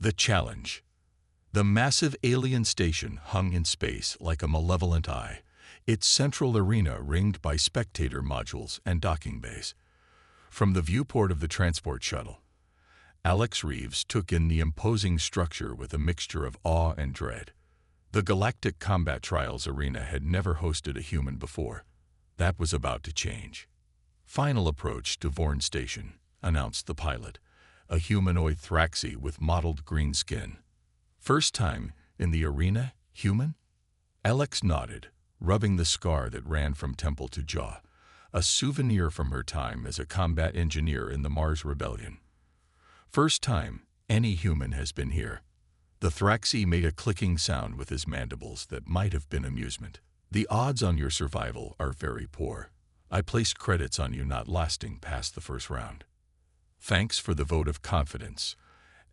The challenge. The massive alien station hung in space like a malevolent eye, its central arena ringed by spectator modules and docking bays. From the viewport of the transport shuttle, Alex Reeves took in the imposing structure with a mixture of awe and dread. The Galactic Combat Trials Arena had never hosted a human before. That was about to change. Final approach to Vorn Station, announced the pilot, a humanoid Thraxi with mottled green skin. First time in the arena, human? Alex nodded, rubbing the scar that ran from temple to jaw, a souvenir from her time as a combat engineer in the Mars Rebellion. First time any human has been here. The Thraxi made a clicking sound with his mandibles that might have been amusement. The odds on your survival are very poor. I placed credits on you not lasting past the first round. Thanks for the vote of confidence,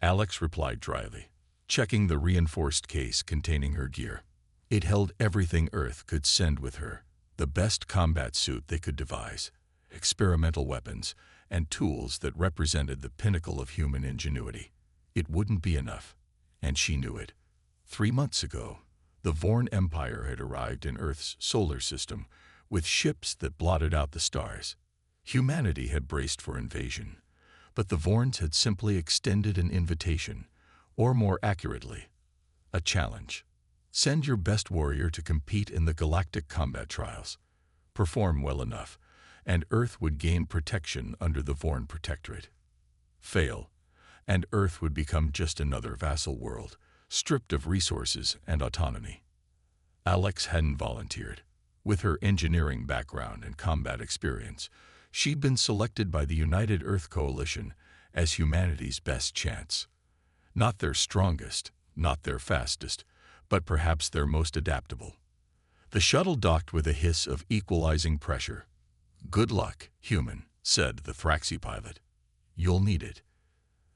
Alex replied dryly, checking the reinforced case containing her gear. It held everything Earth could send with her, the best combat suit they could devise, experimental weapons, and tools that represented the pinnacle of human ingenuity. It wouldn't be enough, and she knew it. 3 months ago, the Vorn Empire had arrived in Earth's solar system with ships that blotted out the stars. Humanity had braced for invasion, but the Vorns had simply extended an invitation, or more accurately, a challenge. Send your best warrior to compete in the Galactic Combat Trials. Perform well enough, and Earth would gain protection under the Vorn Protectorate. Fail, and Earth would become just another vassal world, stripped of resources and autonomy. Alex hadn't volunteered. With her engineering background and combat experience, she'd been selected by the United Earth Coalition as humanity's best chance. Not their strongest, not their fastest, but perhaps their most adaptable. The shuttle docked with a hiss of equalizing pressure. "Good luck, human," said the Thraxi pilot. "You'll need it."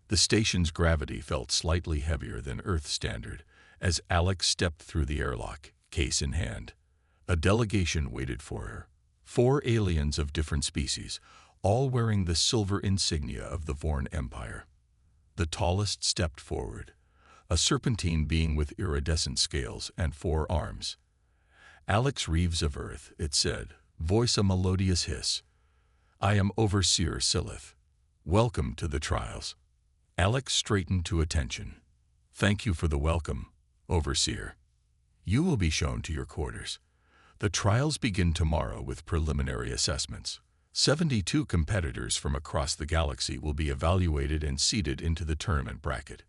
The station's gravity felt slightly heavier than Earth standard as Alex stepped through the airlock, case in hand. A delegation waited for her. 4 aliens of different species, all wearing the silver insignia of the Vorn Empire. The tallest stepped forward, a serpentine being with iridescent scales and 4 arms. "Alex Reeves of Earth," it said, voice a melodious hiss. "I am Overseer Silith. Welcome to the trials." Alex straightened to attention. "Thank you for the welcome, Overseer. You will be shown to your quarters. The trials begin tomorrow with preliminary assessments. 72 competitors from across the galaxy will be evaluated and seeded into the tournament bracket."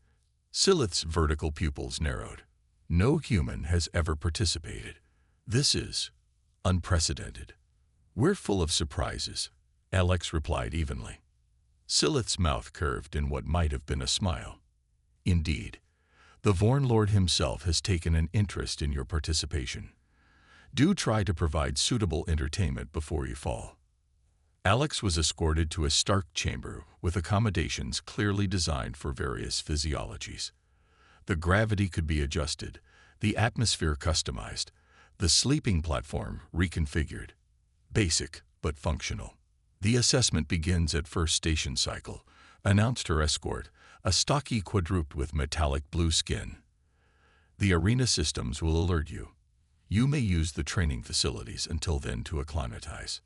Silith's vertical pupils narrowed. "No human has ever participated. This is unprecedented." "We're full of surprises," Alex replied evenly. Silith's mouth curved in what might have been a smile. "Indeed, the Vorn Lord himself has taken an interest in your participation. Do try to provide suitable entertainment before you fall." Alex was escorted to a stark chamber with accommodations clearly designed for various physiologies. The gravity could be adjusted, the atmosphere customized, the sleeping platform reconfigured. Basic, but functional. "The assessment begins at first station cycle," announced her escort, a stocky quadruped with metallic blue skin. "The arena systems will alert you. You may use the training facilities until then to acclimatize."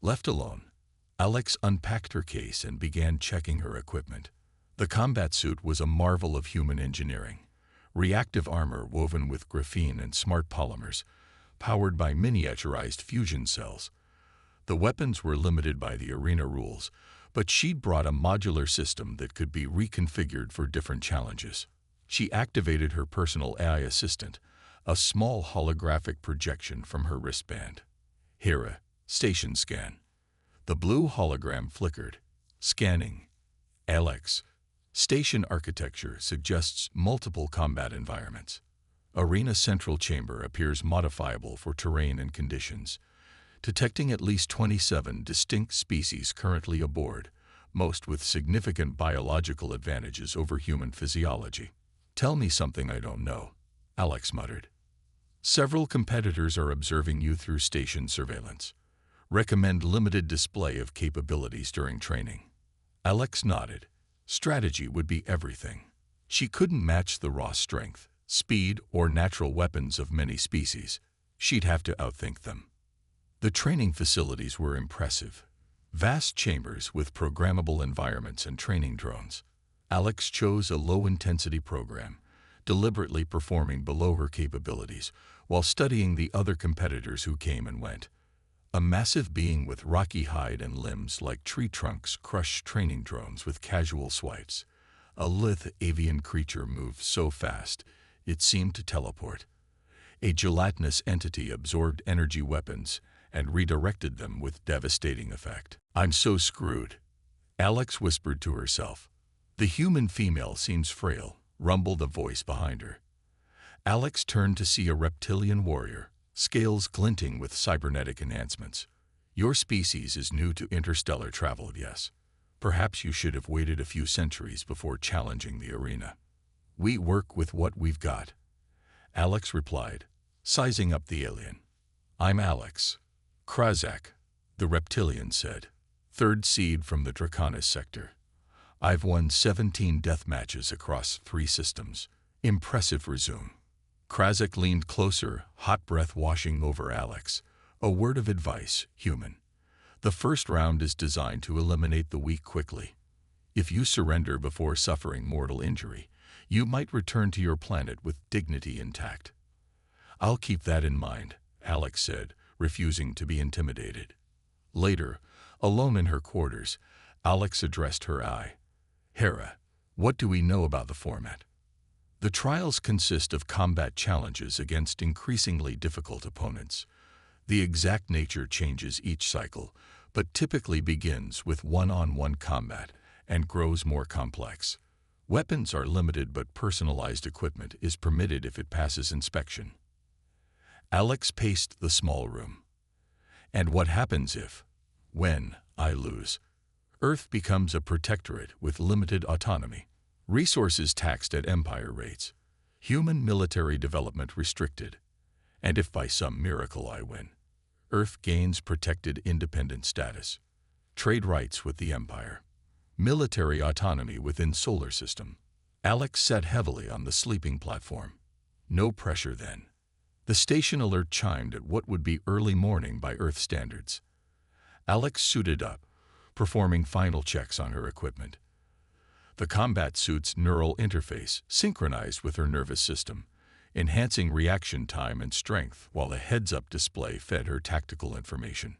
Left alone, Alex unpacked her case and began checking her equipment. The combat suit was a marvel of human engineering. Reactive armor woven with graphene and smart polymers, powered by miniaturized fusion cells. The weapons were limited by the arena rules, but she'd brought a modular system that could be reconfigured for different challenges. She activated her personal AI assistant, a small holographic projection from her wristband. "Hera, station scan." The blue hologram flickered. "Scanning." "Alex, station architecture suggests multiple combat environments. Arena central chamber appears modifiable for terrain and conditions. Detecting at least 27 distinct species currently aboard, most with significant biological advantages over human physiology." "Tell me something I don't know," Alex muttered. "Several competitors are observing you through station surveillance. Recommend limited display of capabilities during training." Alex nodded. Strategy would be everything. She couldn't match the raw strength, speed, or natural weapons of many species. She'd have to outthink them. The training facilities were impressive. Vast chambers with programmable environments and training drones. Alex chose a low-intensity program, deliberately performing below her capabilities while studying the other competitors who came and went. A massive being with rocky hide and limbs like tree trunks crushed training drones with casual swipes. A lithe avian creature moved so fast, it seemed to teleport. A gelatinous entity absorbed energy weapons and redirected them with devastating effect. "I'm so screwed," Alex whispered to herself. "The human female seems frail," rumbled a voice behind her. Alex turned to see a reptilian warrior, scales glinting with cybernetic enhancements. "Your species is new to interstellar travel, yes. Perhaps you should have waited a few centuries before challenging the arena." "We work with what we've got," Alex replied, sizing up the alien. "I'm Alex Krazak," the reptilian said, "third seed from the Draconis sector. I've won 17 death matches across 3 systems. Impressive resume." Krazak leaned closer, hot breath washing over Alex. "A word of advice, human. The first round is designed to eliminate the weak quickly. If you surrender before suffering mortal injury, you might return to your planet with dignity intact." "I'll keep that in mind," Alex said, refusing to be intimidated. Later, alone in her quarters, Alex addressed her eye. "Hera, what do we know about the format?" "The trials consist of combat challenges against increasingly difficult opponents. The exact nature changes each cycle, but typically begins with one-on-one combat and grows more complex. Weapons are limited, but personalized equipment is permitted if it passes inspection." Alex paced the small room. "And what happens if, when, I lose?" "Earth becomes a protectorate with limited autonomy. Resources taxed at empire rates. Human military development restricted. And if by some miracle I win, Earth gains protected independent status. Trade rights with the empire. Military autonomy within solar system." Alex sat heavily on the sleeping platform. No pressure then. The station alert chimed at what would be early morning by Earth standards. Alex suited up, performing final checks on her equipment. The combat suit's neural interface synchronized with her nervous system, enhancing reaction time and strength while a heads-up display fed her tactical information.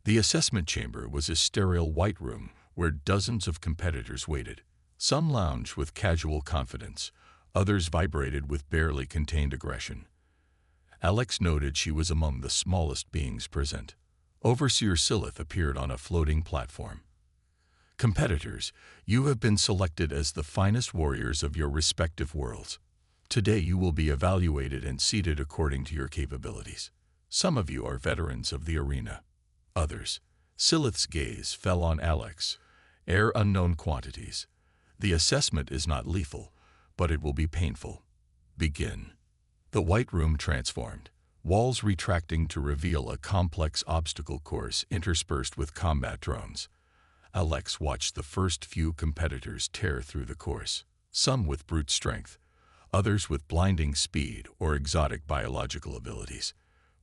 The assessment chamber was a sterile white room where dozens of competitors waited. Some lounged with casual confidence, others vibrated with barely contained aggression. Alex noted she was among the smallest beings present. Overseer Silith appeared on a floating platform. "Competitors, you have been selected as the finest warriors of your respective worlds. Today you will be evaluated and seated according to your capabilities. Some of you are veterans of the arena. Others." Silith's gaze fell on Alex. "Air unknown quantities. The assessment is not lethal, but it will be painful. Begin." The white room transformed, walls retracting to reveal a complex obstacle course interspersed with combat drones. Alex watched the first few competitors tear through the course, some with brute strength, others with blinding speed or exotic biological abilities.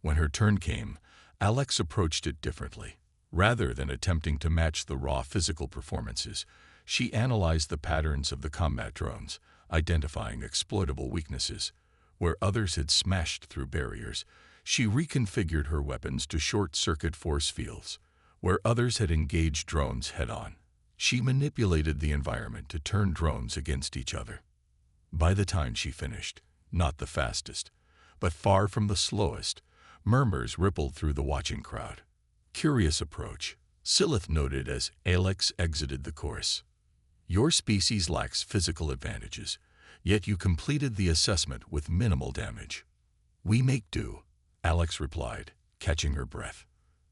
When her turn came, Alex approached it differently. Rather than attempting to match the raw physical performances, she analyzed the patterns of the combat drones, identifying exploitable weaknesses. Where others had smashed through barriers, she reconfigured her weapons to short-circuit force fields. Where others had engaged drones head-on, she manipulated the environment to turn drones against each other. By the time she finished, not the fastest, but far from the slowest, murmurs rippled through the watching crowd. "Curious approach," Silith noted as Alex exited the course. "Your species lacks physical advantages, yet you completed the assessment with minimal damage." "We make do," Alex replied, catching her breath.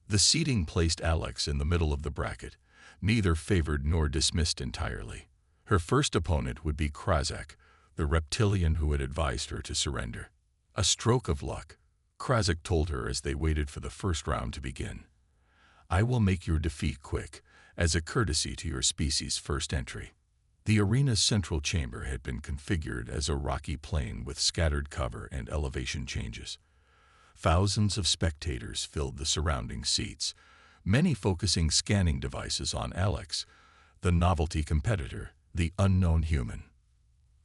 The seating placed Alex in the middle of the bracket, neither favored nor dismissed entirely. Her first opponent would be Krazak, the reptilian who had advised her to surrender. "A stroke of luck," Krazak told her as they waited for the first round to begin. "I will make your defeat quick, as a courtesy to your species' first entry." The arena's central chamber had been configured as a rocky plain with scattered cover and elevation changes. Thousands of spectators filled the surrounding seats, many focusing scanning devices on Alex, the novelty competitor, the unknown human.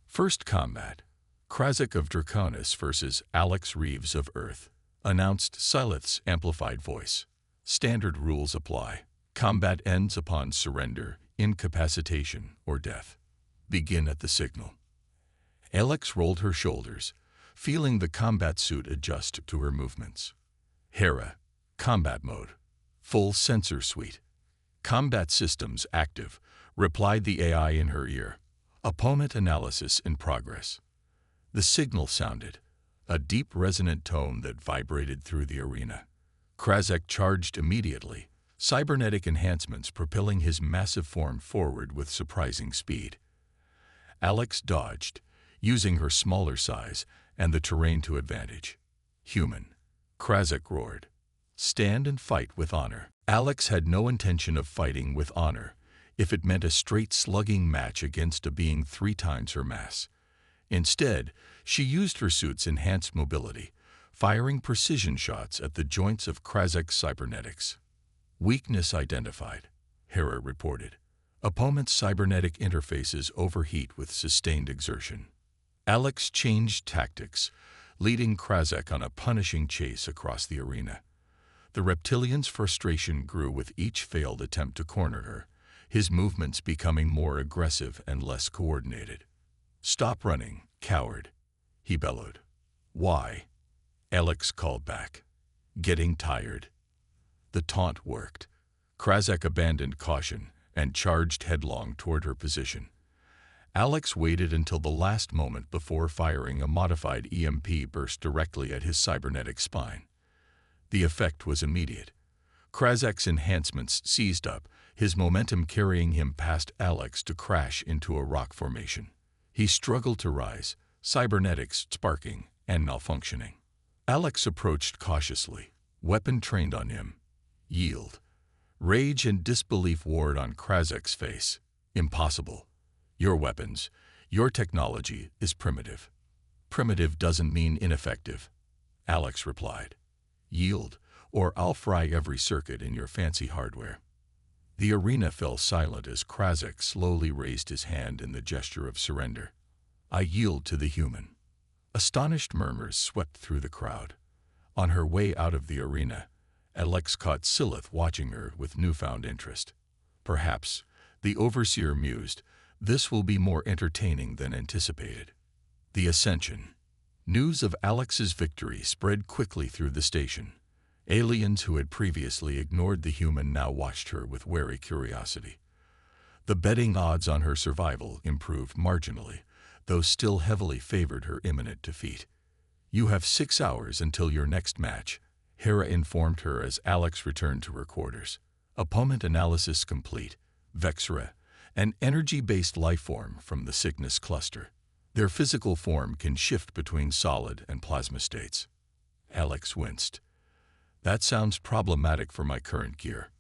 First combat, Krazek of Draconis versus Alex Reeves of Earth, announced Silith's amplified voice. Standard rules apply. Combat ends upon surrender, incapacitation, or death. Begin at the signal. Alex rolled her shoulders, feeling the combat suit adjust to her movements. Hera, combat mode. Full sensor suite. Combat systems active, replied the AI in her ear. Opponent analysis in progress. The signal sounded, a deep resonant tone that vibrated through the arena. Krazek charged immediately, cybernetic enhancements propelling his massive form forward with surprising speed. Alex dodged, using her smaller size and the terrain to advantage. Human. Krazek roared. Stand and fight with honor. Alex had no intention of fighting with honor, if it meant a straight slugging match against a being 3 times her mass. Instead, she used her suit's enhanced mobility, firing precision shots at the joints of Krazek's cybernetics. Weakness identified, Hera reported. Opponent's cybernetic interfaces overheat with sustained exertion. Alex changed tactics, leading Krazek on a punishing chase across the arena. The reptilian's frustration grew with each failed attempt to corner her, his movements becoming more aggressive and less coordinated. Stop running, coward, he bellowed. Why? Alex called back. Getting tired. The taunt worked. Krazek abandoned caution and charged headlong toward her position. Alex waited until the last moment before firing a modified EMP burst directly at his cybernetic spine. The effect was immediate. Krazek's enhancements seized up, his momentum carrying him past Alex to crash into a rock formation. He struggled to rise, cybernetics sparking and malfunctioning. Alex approached cautiously, weapon trained on him. Yield. Rage and disbelief warred on Krazek's face. Impossible. Your weapons, your technology is primitive. Primitive doesn't mean ineffective, Alex replied. Yield, or I'll fry every circuit in your fancy hardware. The arena fell silent as Krazek slowly raised his hand in the gesture of surrender. I yield to the human. Astonished murmurs swept through the crowd. On her way out of the arena, Alex caught Silith watching her with newfound interest. Perhaps, the overseer mused, this will be more entertaining than anticipated. The Ascension. News of Alex's victory spread quickly through the station. Aliens who had previously ignored the human now watched her with wary curiosity. The betting odds on her survival improved marginally, though still heavily favored her imminent defeat. You have 6 hours until your next match, Hera informed her as Alex returned to her quarters. Opponent analysis complete. Vexra, an energy-based lifeform from the Cygnus cluster. Their physical form can shift between solid and plasma states. Alex winced. That sounds problematic for my current gear.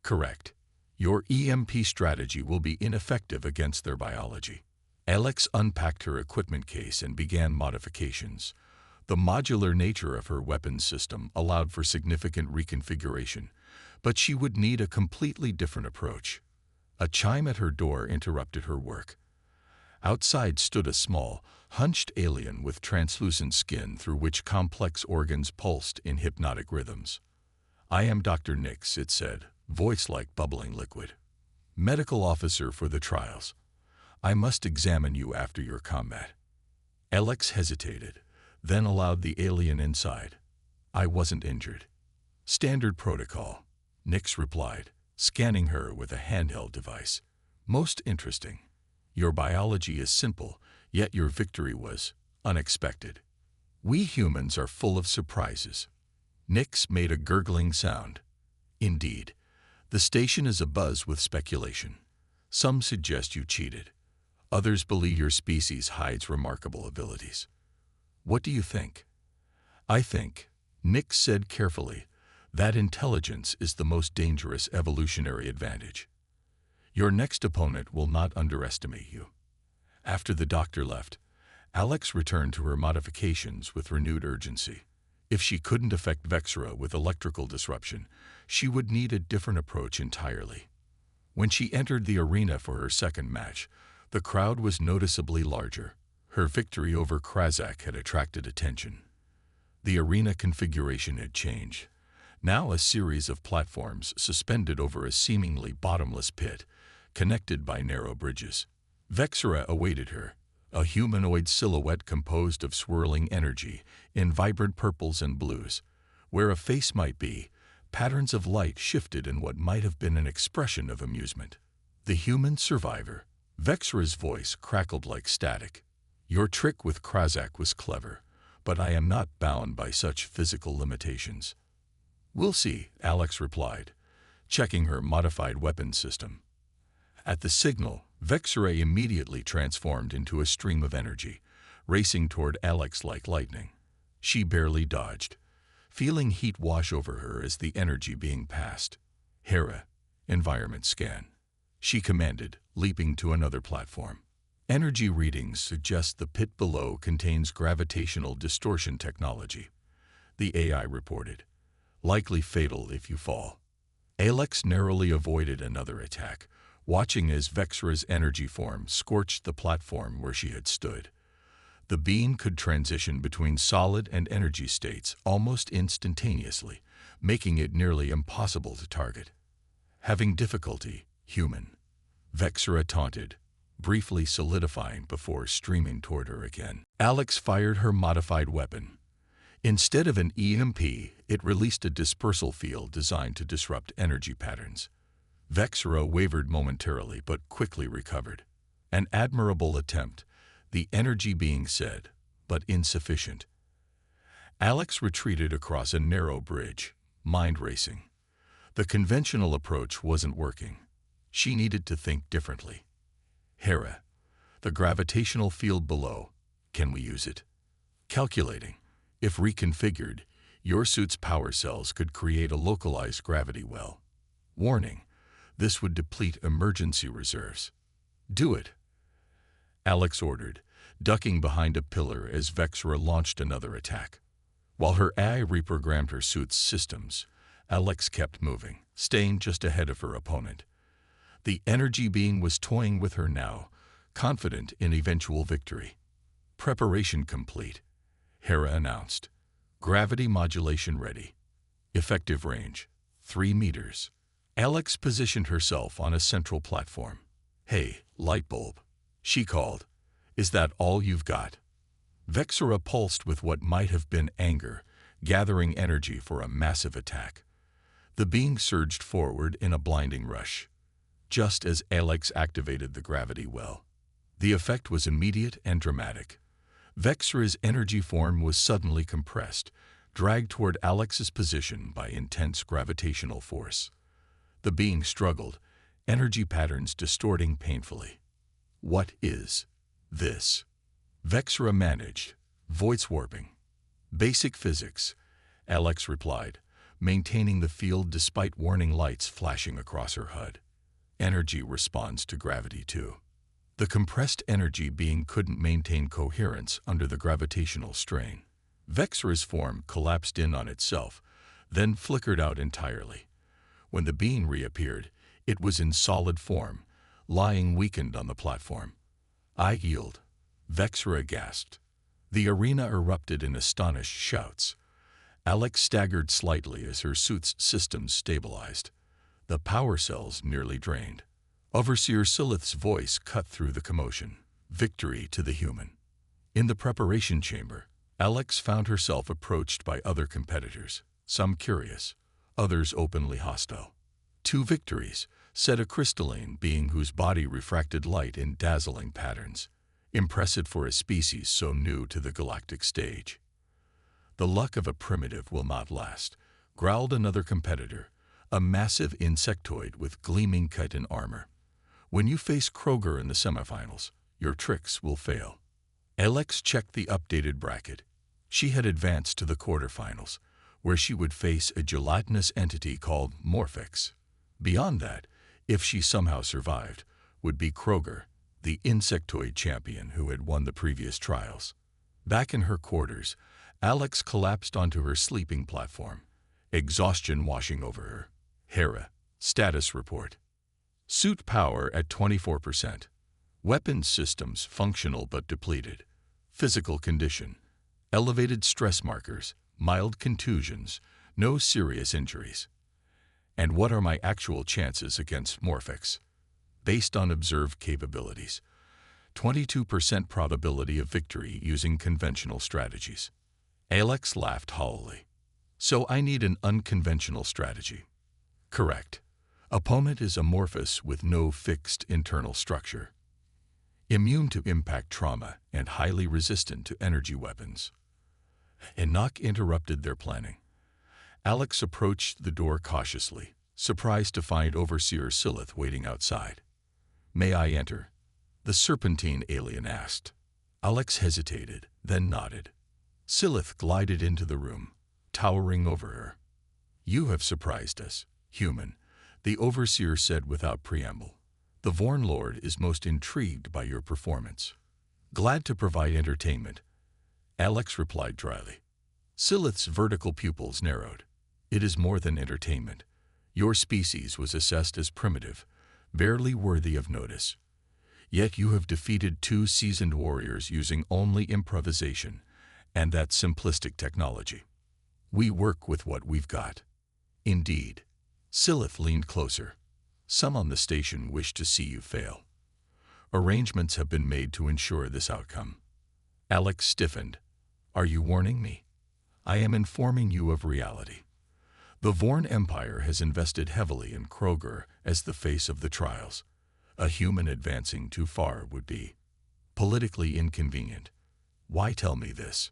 Correct. Your EMP strategy will be ineffective against their biology. Alex unpacked her equipment case and began modifications. The modular nature of her weapons system allowed for significant reconfiguration, but she would need a completely different approach. A chime at her door interrupted her work. Outside stood a small, hunched alien with translucent skin through which complex organs pulsed in hypnotic rhythms. I am Dr. Nix, it said, voice like bubbling liquid. Medical officer for the trials. I must examine you after your combat. Alex hesitated, then allowed the alien inside. I wasn't injured. Standard protocol, Nix replied, scanning her with a handheld device. Most interesting. Your biology is simple, yet your victory was unexpected. We humans are full of surprises. Nix made a gurgling sound. Indeed, the station is abuzz with speculation. Some suggest you cheated. Others believe your species hides remarkable abilities. What do you think? I think, Nix said carefully, that intelligence is the most dangerous evolutionary advantage. Your next opponent will not underestimate you. After the doctor left, Alex returned to her modifications with renewed urgency. If she couldn't affect Vexera with electrical disruption, she would need a different approach entirely. When she entered the arena for her second match, the crowd was noticeably larger. Her victory over Krazak had attracted attention. The arena configuration had changed. Now a series of platforms suspended over a seemingly bottomless pit, connected by narrow bridges. Vexera awaited her, a humanoid silhouette composed of swirling energy in vibrant purples and blues. Where a face might be, patterns of light shifted in what might have been an expression of amusement. The human survivor. Vexera's voice crackled like static. Your trick with Krazak was clever, but I am not bound by such physical limitations. We'll see, Alex replied, checking her modified weapon system. At the signal, Vexera immediately transformed into a stream of energy, racing toward Alex like lightning. She barely dodged, feeling heat wash over her as the energy being passed. Hera, environment scan, she commanded, leaping to another platform. Energy readings suggest the pit below contains gravitational distortion technology, the AI reported. Likely fatal if you fall. Alex narrowly avoided another attack, watching as Vexera's energy form scorched the platform where she had stood. The being could transition between solid and energy states almost instantaneously, making it nearly impossible to target. Having difficulty, human. Vexera taunted, briefly solidifying before streaming toward her again. Alex fired her modified weapon. Instead of an EMP, it released a dispersal field designed to disrupt energy patterns. Vexera wavered momentarily but quickly recovered. An admirable attempt, the energy being said, but insufficient. Alex retreated across a narrow bridge, mind racing. The conventional approach wasn't working. She needed to think differently. Hera, the gravitational field below, can we use it? Calculating. If reconfigured, your suit's power cells could create a localized gravity well. Warning, this would deplete emergency reserves. Do it, Alex ordered, ducking behind a pillar as Vexera launched another attack. While her AI reprogrammed her suit's systems, Alex kept moving, staying just ahead of her opponent. The energy being was toying with her now, confident in eventual victory. Preparation complete, Hera announced. Gravity modulation ready. Effective range, 3 meters. Alex positioned herself on a central platform. Hey, light bulb, she called. Is that all you've got? Vexera pulsed with what might have been anger, gathering energy for a massive attack. The being surged forward in a blinding rush, just as Alex activated the gravity well. The effect was immediate and dramatic. Vexera's energy form was suddenly compressed, dragged toward Alex's position by intense gravitational force. The being struggled, energy patterns distorting painfully. What is this? Vexera managed, voice warping. Basic physics, Alex replied, maintaining the field despite warning lights flashing across her HUD. Energy responds to gravity too. The compressed energy being couldn't maintain coherence under the gravitational strain. Vexera's form collapsed in on itself, then flickered out entirely. When the being reappeared, it was in solid form, lying weakened on the platform. I yield, Vexera gasped. The arena erupted in astonished shouts. Alex staggered slightly as her suit's systems stabilized. The power cells nearly drained. Overseer Silith's voice cut through the commotion. Victory to the human. In the preparation chamber, Alex found herself approached by other competitors, some curious, others openly hostile. 2 victories, said a crystalline being whose body refracted light in dazzling patterns. Impressive for a species so new to the galactic stage. The luck of a primitive will not last, growled another competitor, a massive insectoid with gleaming chitin armor. When you face Kroger in the semifinals, your tricks will fail. Alex checked the updated bracket. She had advanced to the quarterfinals, where she would face a gelatinous entity called Morphix. Beyond that, if she somehow survived, would be Kroger, the insectoid champion who had won the previous trials. Back in her quarters, Alex collapsed onto her sleeping platform, exhaustion washing over her. Hera, status report. Suit power at 24%. Weapons systems functional but depleted. Physical condition. Elevated stress markers, mild contusions, no serious injuries. And what are my actual chances against Morphex? Based on observed capabilities. 22% probability of victory using conventional strategies. Alex laughed hollowly. So I need an unconventional strategy. Correct. Opponent is amorphous with no fixed internal structure. Immune to impact trauma and highly resistant to energy weapons. Enoch interrupted their planning. Alex approached the door cautiously, surprised to find Overseer Silith waiting outside. May I enter? The serpentine alien asked. Alex hesitated, then nodded. Silith glided into the room, towering over her. You have surprised us, human, the Overseer said without preamble. The Vorn Lord is most intrigued by your performance. Glad to provide entertainment, Alex replied dryly. Silith's vertical pupils narrowed. It is more than entertainment. Your species was assessed as primitive, barely worthy of notice. Yet you have defeated 2 seasoned warriors using only improvisation and that simplistic technology. We work with what we've got. Indeed. Silith leaned closer. Some on the station wish to see you fail. Arrangements have been made to ensure this outcome. Alex stiffened. Are you warning me? I am informing you of reality. The Vorn Empire has invested heavily in Kroger as the face of the trials. A human advancing too far would be politically inconvenient. Why tell me this?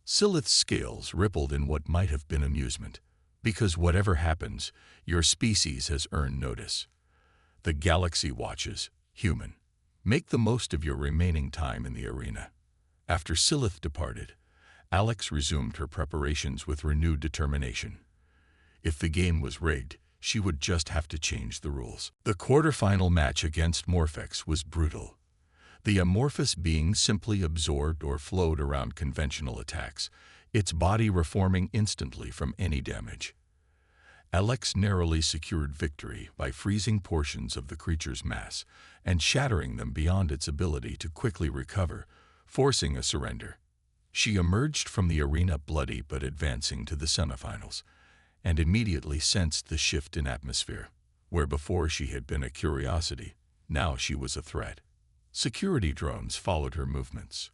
Silith's scales rippled in what might have been amusement. Because whatever happens, your species has earned notice. The galaxy watches, human. Make the most of your remaining time in the arena. After Silith departed, Alex resumed her preparations with renewed determination. If the game was rigged, she would just have to change the rules. The quarterfinal match against Morphex was brutal. The amorphous being simply absorbed or flowed around conventional attacks, its body reforming instantly from any damage. Alex narrowly secured victory by freezing portions of the creature's mass and shattering them beyond its ability to quickly recover, forcing a surrender. She emerged from the arena bloody but advancing to the semifinals, and immediately sensed the shift in atmosphere. Where before she had been a curiosity, now she was a threat. Security drones followed her movements.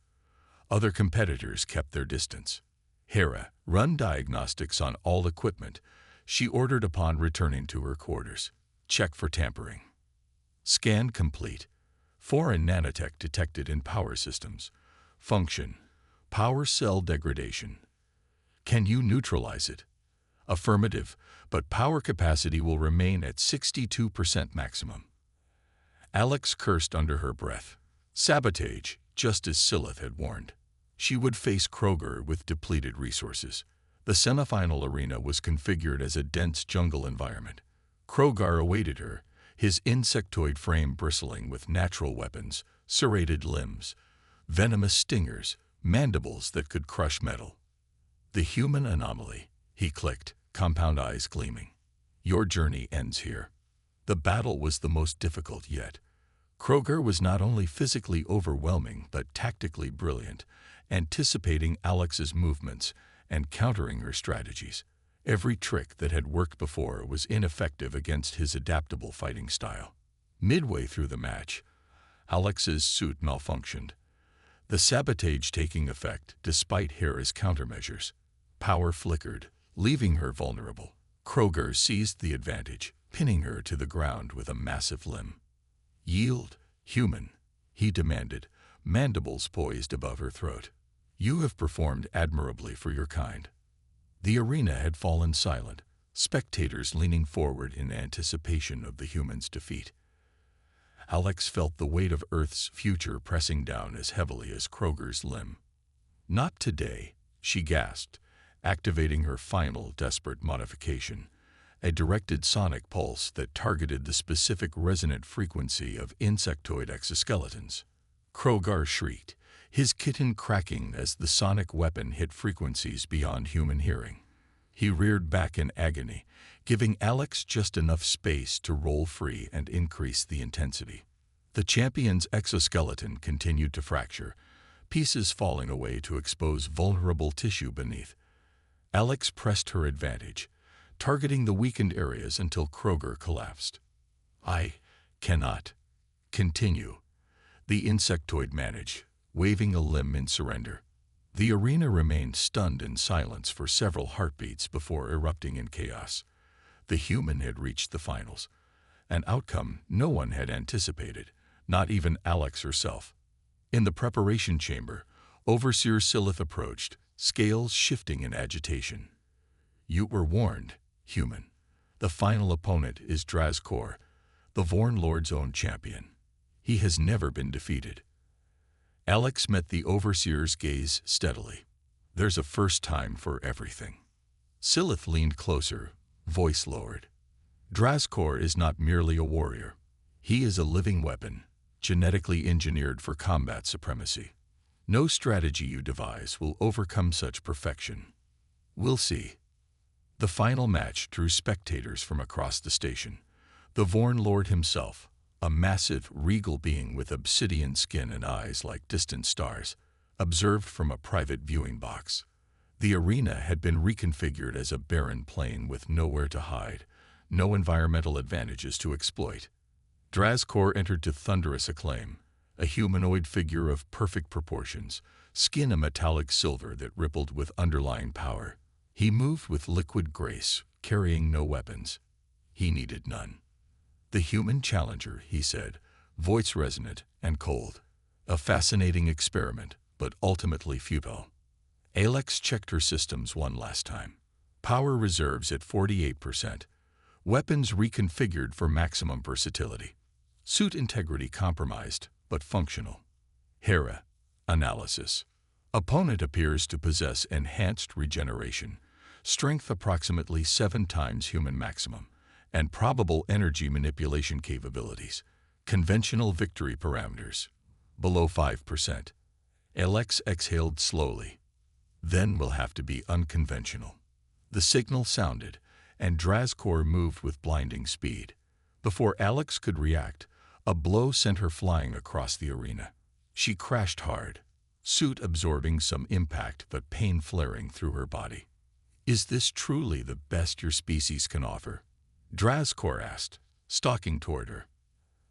Other competitors kept their distance. Hera, run diagnostics on all equipment, she ordered upon returning to her quarters. Check for tampering. Scan complete. Foreign nanotech detected in power systems. Function. Power cell degradation. Can you neutralize it? Affirmative, but power capacity will remain at 62% maximum. Alex cursed under her breath. Sabotage, just as Silith had warned. She would face Kroger with depleted resources. The semifinal arena was configured as a dense jungle environment. Kroger awaited her, his insectoid frame bristling with natural weapons, serrated limbs, venomous stingers, mandibles that could crush metal. The human anomaly, he clicked, compound eyes gleaming. Your journey ends here. The battle was the most difficult yet. Kroger was not only physically overwhelming but tactically brilliant, anticipating Alex's movements and countering her strategies. Every trick that had worked before was ineffective against his adaptable fighting style. Midway through the match, Alex's suit malfunctioned, the sabotage taking effect despite Hera's countermeasures. Power flickered, leaving her vulnerable. Kroger seized the advantage, pinning her to the ground with a massive limb. Yield, human, he demanded, mandibles poised above her throat. You have performed admirably for your kind. The arena had fallen silent, spectators leaning forward in anticipation of the human's defeat. Alex felt the weight of Earth's future pressing down as heavily as Kroger's limb. Not today, she gasped, activating her final desperate modification. a directed sonic pulse that targeted the specific resonant frequency of insectoid exoskeletons. Krogar shrieked, his kitten cracking as the sonic weapon hit frequencies beyond human hearing. He reared back in agony, giving Alex just enough space to roll free and increase the intensity. The champion's exoskeleton continued to fracture, pieces falling away to expose vulnerable tissue beneath. Alex pressed her advantage, targeting the weakened areas until Kroger collapsed. "I cannot continue," the insectoid managed, waving a limb in surrender. The arena remained stunned in silence for several heartbeats before erupting in chaos. The human had reached the finals, an outcome no one had anticipated, not even Alex herself. In the preparation chamber, Overseer Silith approached, scales shifting in agitation. "You were warned, human. The final opponent is Drazkor, the Vorn Lord's own champion. He has never been defeated." Alex met the Overseer's gaze steadily. "There's a first time for everything." Silith leaned closer, voice lowered. "Drazkor is not merely a warrior. He is a living weapon, genetically engineered for combat supremacy. No strategy you devise will overcome such perfection. We'll see." The final match drew spectators from across the station. The Vorn Lord himself, a massive, regal being with obsidian skin and eyes like distant stars, observed from a private viewing box. The arena had been reconfigured as a barren plain with nowhere to hide, no environmental advantages to exploit. Drazkor entered to thunderous acclaim, a humanoid figure of perfect proportions, skin a metallic silver that rippled with underlying power. He moved with liquid grace, carrying no weapons. He needed none. "The human challenger," he said, voice resonant and cold. "A fascinating experiment, but ultimately futile." Alex checked her systems one last time. Power reserves at 48%. Weapons reconfigured for maximum versatility. Suit integrity compromised, but functional. Hera. Analysis. Opponent appears to possess enhanced regeneration, strength approximately 7 times human maximum, and probable energy manipulation capabilities. Conventional victory parameters. Below 5%. Alex exhaled slowly. "Then we'll have to be unconventional." The signal sounded, and Drazkor moved with blinding speed. Before Alex could react, a blow sent her flying across the arena. She crashed hard, suit absorbing some impact but pain flaring through her body. "Is this truly the best your species can offer?" Drazkor asked, stalking toward her.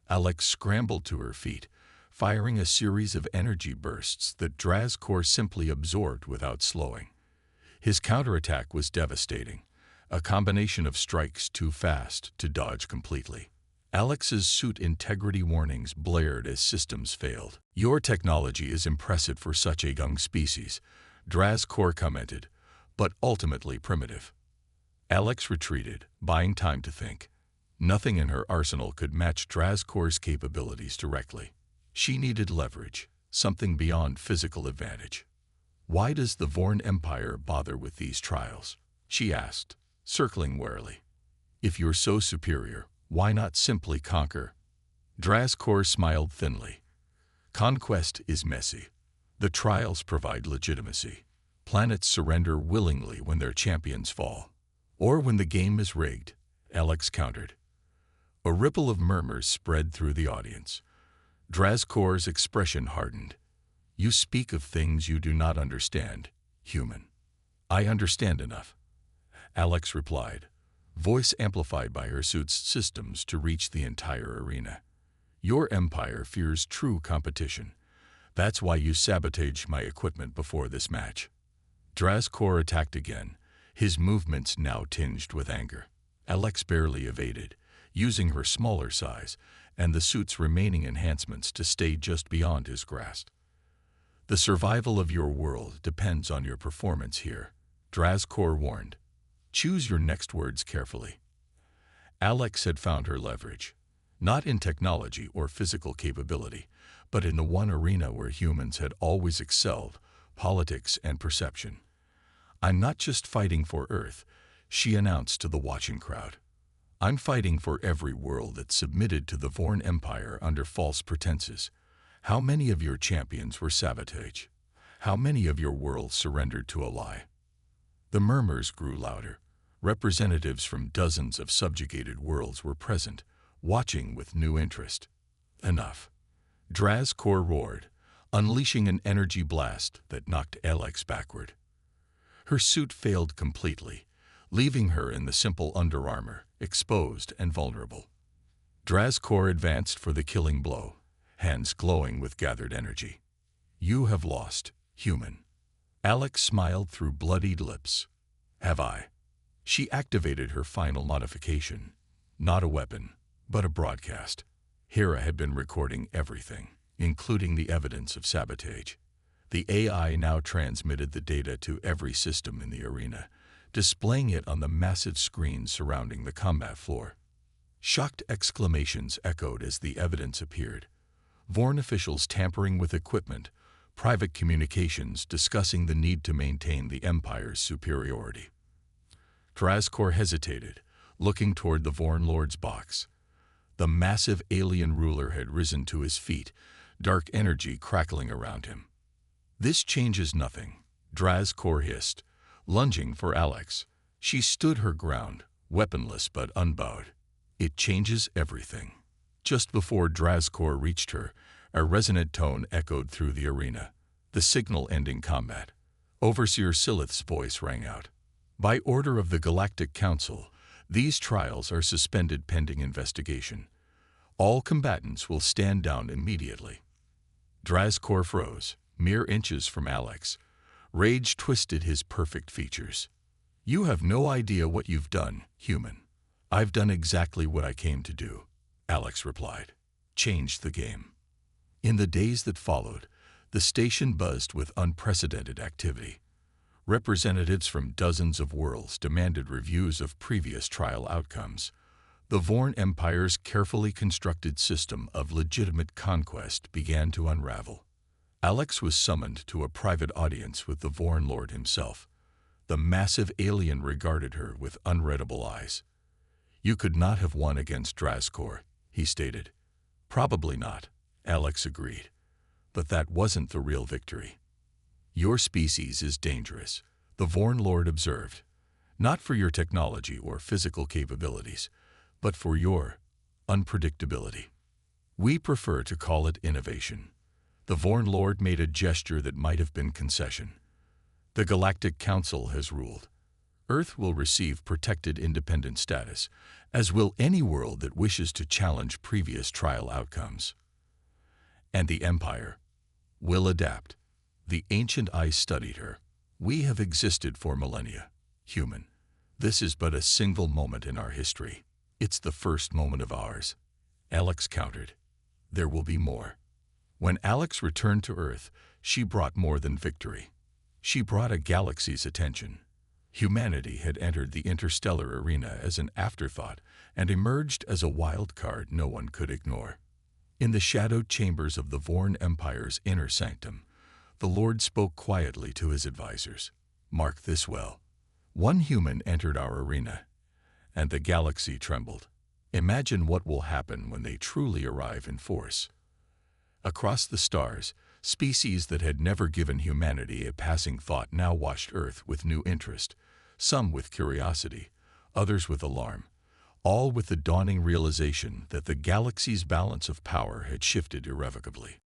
Alex scrambled to her feet, firing a series of energy bursts that Drazkor simply absorbed without slowing. His counterattack was devastating, a combination of strikes too fast to dodge completely. Alex's suit integrity warnings blared as systems failed. "Your technology is impressive for such a young species," Drazkor commented, "but ultimately primitive." Alex retreated, buying time to think. Nothing in her arsenal could match Drazkor's capabilities directly. She needed leverage, something beyond physical advantage. "Why does the Vorn Empire bother with these trials?" she asked, circling warily. "If you're so superior, why not simply conquer?" Drazkor smiled thinly. "Conquest is messy. The trials provide legitimacy. Planets surrender willingly when their champions fall. Or when the game is rigged," Alex countered. A ripple of murmurs spread through the audience. Drazkor's expression hardened. "You speak of things you do not understand, human." "I understand enough," Alex replied, voice amplified by her suit's systems to reach the entire arena. "Your empire fears true competition. That's why you sabotaged my equipment before this match." Drazkor attacked again, his movements now tinged with anger. Alex barely evaded, using her smaller size and the suit's remaining enhancements to stay just beyond his grasp. "The survival of your world depends on your performance here," Drazkor warned. "Choose your next words carefully." Alex had found her leverage, not in technology or physical capability, but in the one arena where humans had always excelled, politics and perception. "I'm not just fighting for Earth," she announced to the watching crowd. I'm fighting for every world that submitted to the Vorn Empire under false pretenses. How many of your champions were sabotage? How many of your worlds surrendered to a lie? The murmurs grew louder. Representatives from dozens of subjugated worlds were present, watching with new interest. Enough. Drazkor roared, unleashing an energy blast that knocked Alex backward. Her suit failed completely, leaving her in the simple underarmor, exposed and vulnerable. Drazkor advanced for the killing blow, hands glowing with gathered energy. You have lost, human. Alex smiled through bloodied lips. Have I? She activated her final modification. Not a weapon, but a broadcast. Hera had been recording everything, including the evidence of sabotage. The AI now transmitted the data to every system in the arena, displaying it on the massive screen surrounding the combat floor. Shocked exclamations echoed as the evidence appeared. Vorn officials tampering with equipment, private communications discussing the need to maintain the Empire's superiority. Drazkor hesitated, looking toward the Vorn Lord's box. The massive alien ruler had risen to his feet, dark energy crackling around him. This changes nothing, Drazkor hissed, lunging for Alex. She stood her ground, weaponless but unbowed. It changes everything. Just before Drazkor reached her, a resonant tone echoed through the arena, the signal ending combat. Overseer Silith's voice rang out. By order of the Galactic Council, these trials are suspended pending investigation. All combatants will stand down immediately. Drazkor froze, mere inches from Alex. Rage twisted his perfect features. You have no idea what you've done, human. I've done exactly what I came to do, Alex replied. Changed the game. In the days that followed, the station buzzed with unprecedented activity. Representatives from dozens of worlds demanded reviews of previous trial outcomes. The Vorn Empire's carefully constructed system of legitimate conquest began to unravel. Alex was summoned to a private audience with the Vorn Lord himself. The massive alien regarded her with unreadable eyes. You could not have won against Drazkor, he stated. Probably not, Alex agreed. But that wasn't the real victory. Your species is dangerous, the Vorn Lord observed. Not for your technology or physical capabilities, but for your unpredictability. We prefer to call it innovation. The Vorn Lord made a gesture that might have been concession. The Galactic Council has ruled. Earth will receive protected independent status, as will any world that wishes to challenge previous trial outcomes. And the Empire will adapt. The ancient eyes studied her. We have existed for millennia, human. This is but a single moment in our history. It's the first moment of ours. Alex countered. There will be more. When Alex returned to Earth, she brought more than victory. She brought a galaxy's attention. Humanity had entered the interstellar arena as an afterthought and emerged as a wild card no one could ignore. In the shadowed chambers of the Vorn Empire's inner sanctum, the Lord spoke quietly to his advisors. Mark this well. One human entered our arena, and the galaxy trembled. Imagine what will happen when they truly arrive in force. Across the stars, species that had never given humanity a passing thought now watched Earth with new interest, some with curiosity, others with alarm, all with the dawning realization that the galaxy's balance of power had shifted irrevocably.